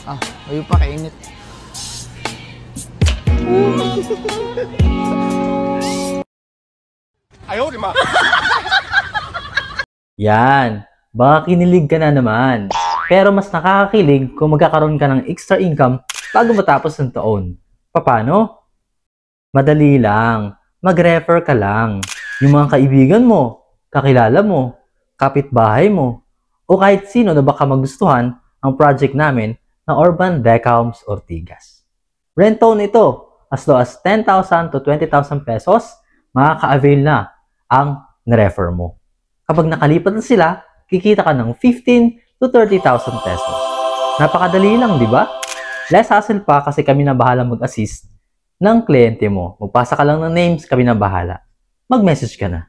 Ah, ayaw pa, kainit. Ayaw, di ma. Yan, baka kinilig ka na naman. Pero mas nakakakilig kung magkakaroon ka ng extra income bago matapos ng taon. Paano? Madali lang. Mag-refer ka lang. Yung mga kaibigan mo, kakilala mo, kapitbahay mo, o kahit sino na baka magustuhan ang project namin na Urban Decahomes Ortigas. Rent-own ito. As low as 10,000 to 20,000 pesos, makaka-avail na ang na-refer mo. Kapag nakalipat na sila, kikita ka ng 15 to 30,000 pesos. Napakadali lang, di ba? Less hassle pa kasi kami na bahala mag-assist ng kliyente mo. Magpasa ka lang ng names, kami na bahala. Mag-message ka na.